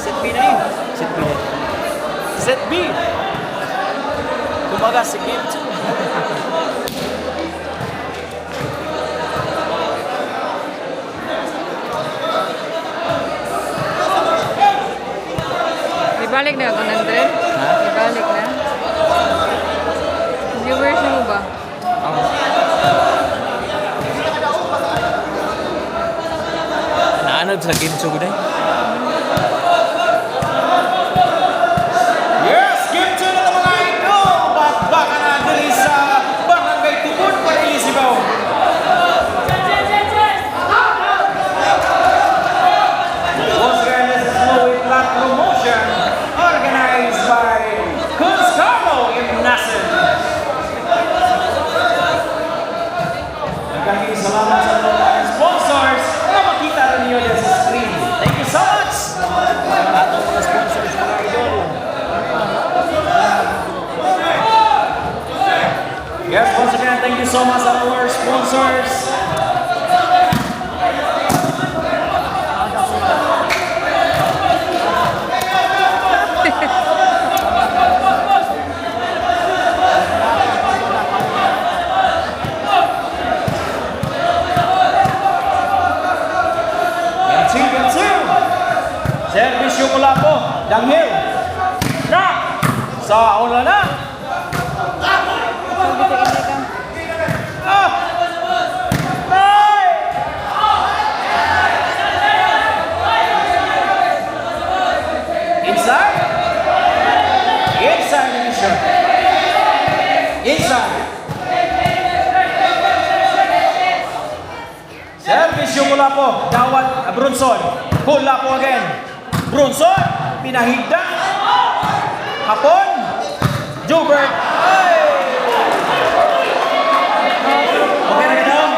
Set B na yun. Set B na yun. Set B. Kumbaga si game 2. Ibalik na 100? Ha? Ibalik na? Viewers mo ba? Naanod sa game 2 na Yes, game 2 na ito mga idol. Bakbakan na diri sa Barangay Tubod, Parailisibao. Once again, this is Louis Black Promotion, organized by Kunstkarmo Imnasen. Nagkakita salamat sa mga sponsors na makita rin niyo din sa screen. Thank you so much! Atong mga sponsors mga idol. Yes, once again, thank you so much to our sponsors. Game 2. Servisyo ko lang po. Danghil. Na! Sa una na. Ah! Ay! Inside? Inside division. Inside. Service yung mula po. Dawat Brunson. Hula po again. Brunson. Pinahigda. Hapon. Jubert. Ay! Okay na ka, Dong?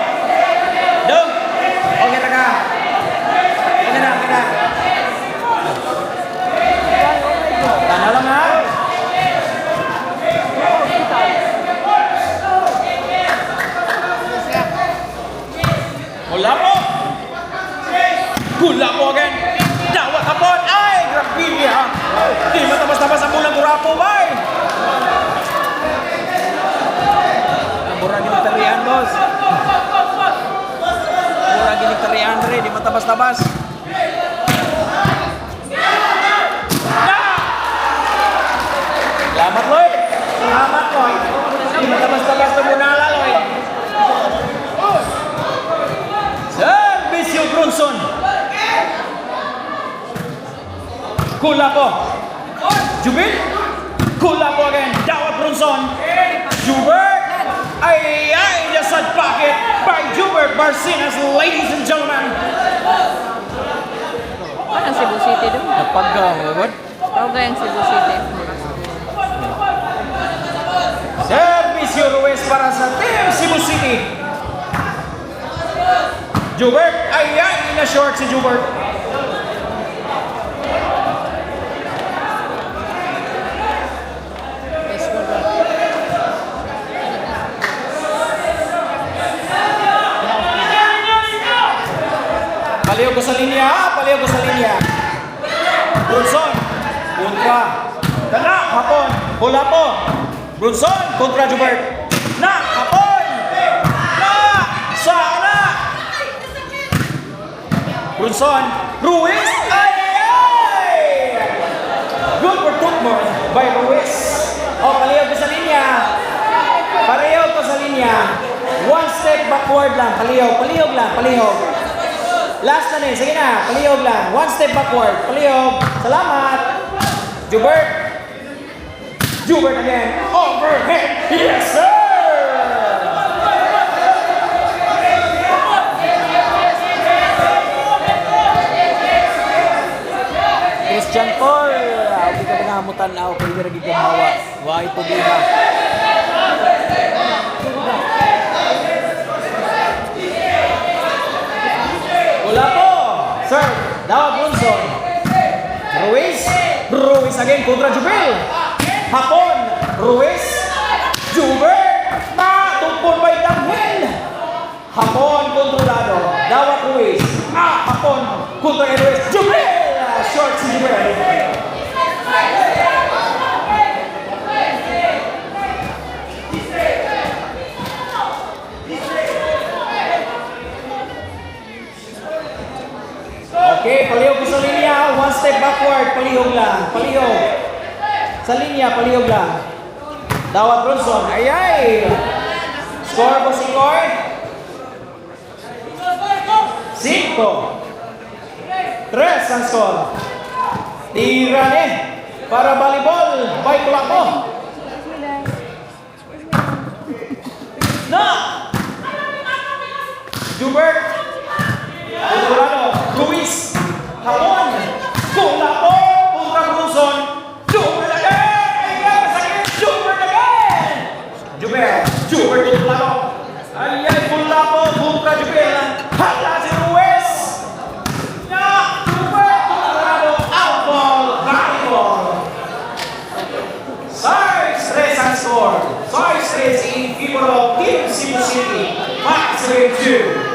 Dong? Okay na ka? Okay na, okay na. Tana lang ha? Hula po! Hula po again! Dawat hapon! Ay! Grabe ha! Di matabas-tabas ang bulang kurapo ba eh? Mura ginitarian, boss. Mura ginitarian, Andre. Di matabas-tabas. Salamat, Lloyd! Salamat, Lloyd! Di matabas-tabas na muna ala, Lloyd! Service yung Brunson! Kula po! Jubil! Kula po again! Dawat Brunson! Jubert! Ay, just a pocket by Jubert Barcinas, ladies and gentlemen! Parang Cebu City doon. Napag-what? Tawag yung Cebu City. Servicio Ruiz para sa Team Cebu City. Jubert, ayan, na short si Jubert. Paliw ko sa linya, paliw ko sa linya. Brunson, kontra. Tana, hapon, hula po. Brunson, kontra Jubert. Na, hapon. Na, sana. Brunson, Ruiz, ay, ay. Good for Tukmor by Ruiz. O, paliw ko sa linya. Paliw ko sa linya. One step backward lang, paliw, paliw lang, paliw. Last na sige na, palihog lang. One step backward, palihog. Salamat. Jubert. Jubert again. Overhead. Yes, sir! Christian Paul. Hindi ka pinahamutan na ako. Pwede rin gigamawa. Why problema? Wala po. Sir, Dawa Brunson. Ruiz. Ruiz again kontra Jubil. Hapon. Ruiz. Jubert. Matupon by Danghil. Hapon kontrolado. Dawa Ruiz. Hapon kontra Ruiz. Jubil. Short si Jubil. step backward, palihog lang. Palihog. Sa linya, palihog lang. Dawat Bronson. Ayay! Score po si Cord. 5. 3 ang score. Tira para volleyball. By Kulapo. Na! Jubert. Culturano. Luis. Hapon. Kulapo. Punta Bronson. Jubert again! Ay, masakit. Jubert again! Jubert Culturano. Ayay, Kulapo. Punta Jubert. Hala si Ruiz. Na! Jubert Culturano. Outball. Volleyball. 6-3 ang score. 6-3 in favor of Team Cebu City. Max Rate 2.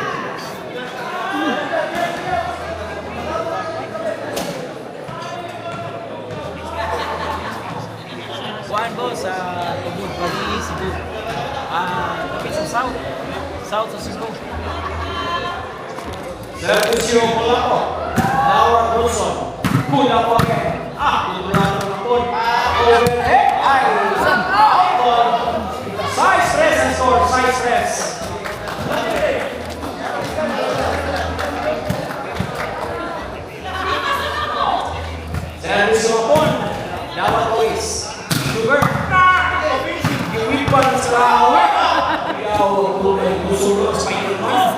Kuan boss sa Tubod Bali Cebu. Kapit sa South. South sa Cebu. Servisyo Kulapo. Howard Wilson. Kulapo again. Kulapo na po. Overhead. Ay, outball. 6-3 ang score. 6-3. Servisyo Pon. Dawat Luis. Sugar. Iwin pa ng salawa. Ayaw ko na gusto sa Spider-Man.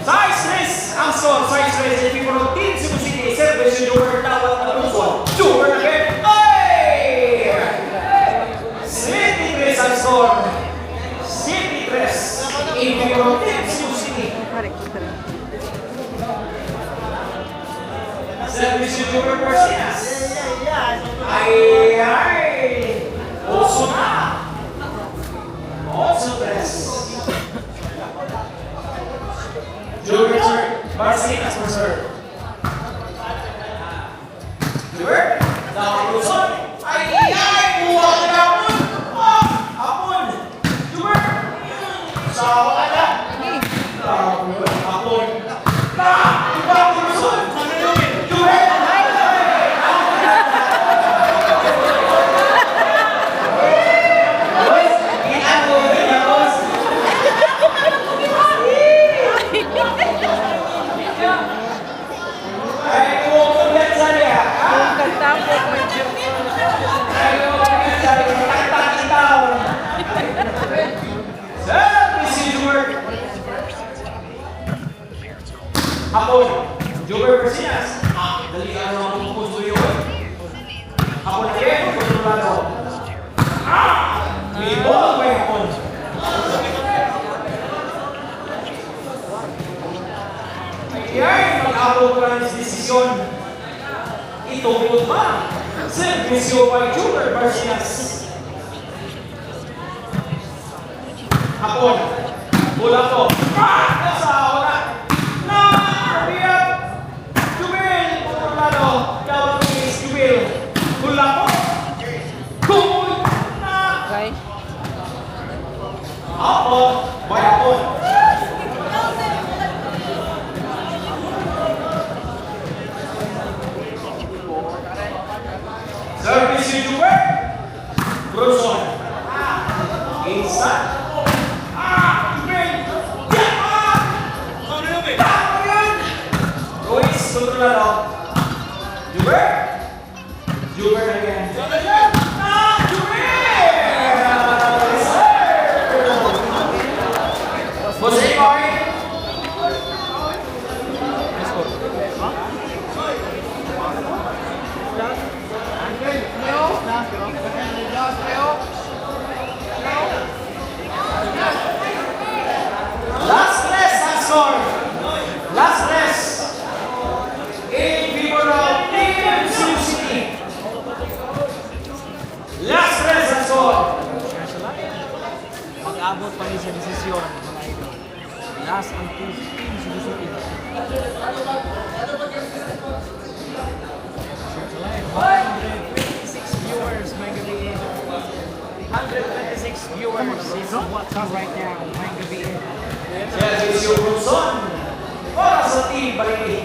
6-3 ang score. 6-3 in favor of Team Cebu City. Service yung Jubert Dawat na Bronson. Jubert again. Ay! 73 ang score. 73 in favor of Team Cebu City. Service yung Jubert Garcias. Ay! Oso na! Oso 3. Jubert Garcias for serve. Jubert! Dawat Bronson. Ay! Buwag na Hapon! Hapon! Jubert! Sawa ka na! Hapon! Dawat Bronson! Jubert! Hapon, Jubert Garcias. Dali ka naman kung puso yun. Hapon again, Culturano. May ball by Hapon. Ayan, mag-abot ko lang yung desisyon. Ito bilog ba? Servisyo by Jubert Garcias. Hapon, bola ko. Nasa wala. Okay. Hapon, by Hapon. Service yung Jubert. Bronson. Isa. Jubert. Ruiz, Culturano. Jubert. Jubert again. Jose Coy. Last rest ang score. Last rest. In favor of Team Cebu City. Last rest ang score. Mag-abot pa rin sa desisyon, mga idol. Last ang Team Cebu City. 126 viewers, may gabi. 126 viewers is watching right now, may gabi. Servisyo Bronson para sa Team Barili.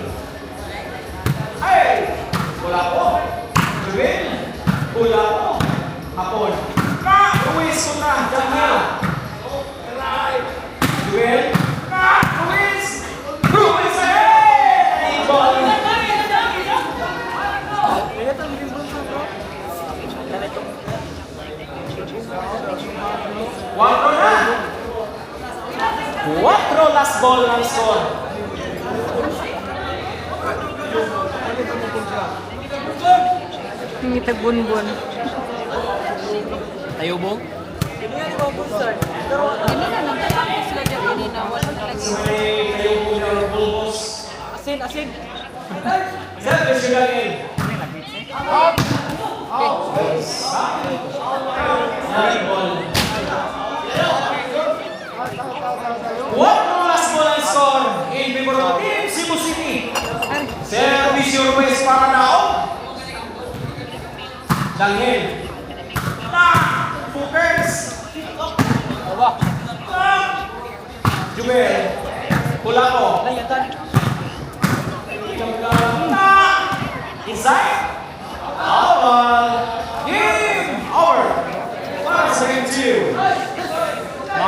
Ay! Wala po. Ruel. Wala po. Hapon. Ruiz kontra Daniel. Ruel. Ruiz. Ruiz again! Ball. Cuatro na. 4 last ball ng score. Hindi tagbunbun. Tayo bong? Hindi na nagtatapos sila dyan. Hindi na. Wala talaga. Kayo po yung bulbos. Asin, asin. Service yung galing. What no last ball ang score in favor of Team Cebu City. Service your waist para now. Daniel. Focus. Jubel. Pula ko. Inside.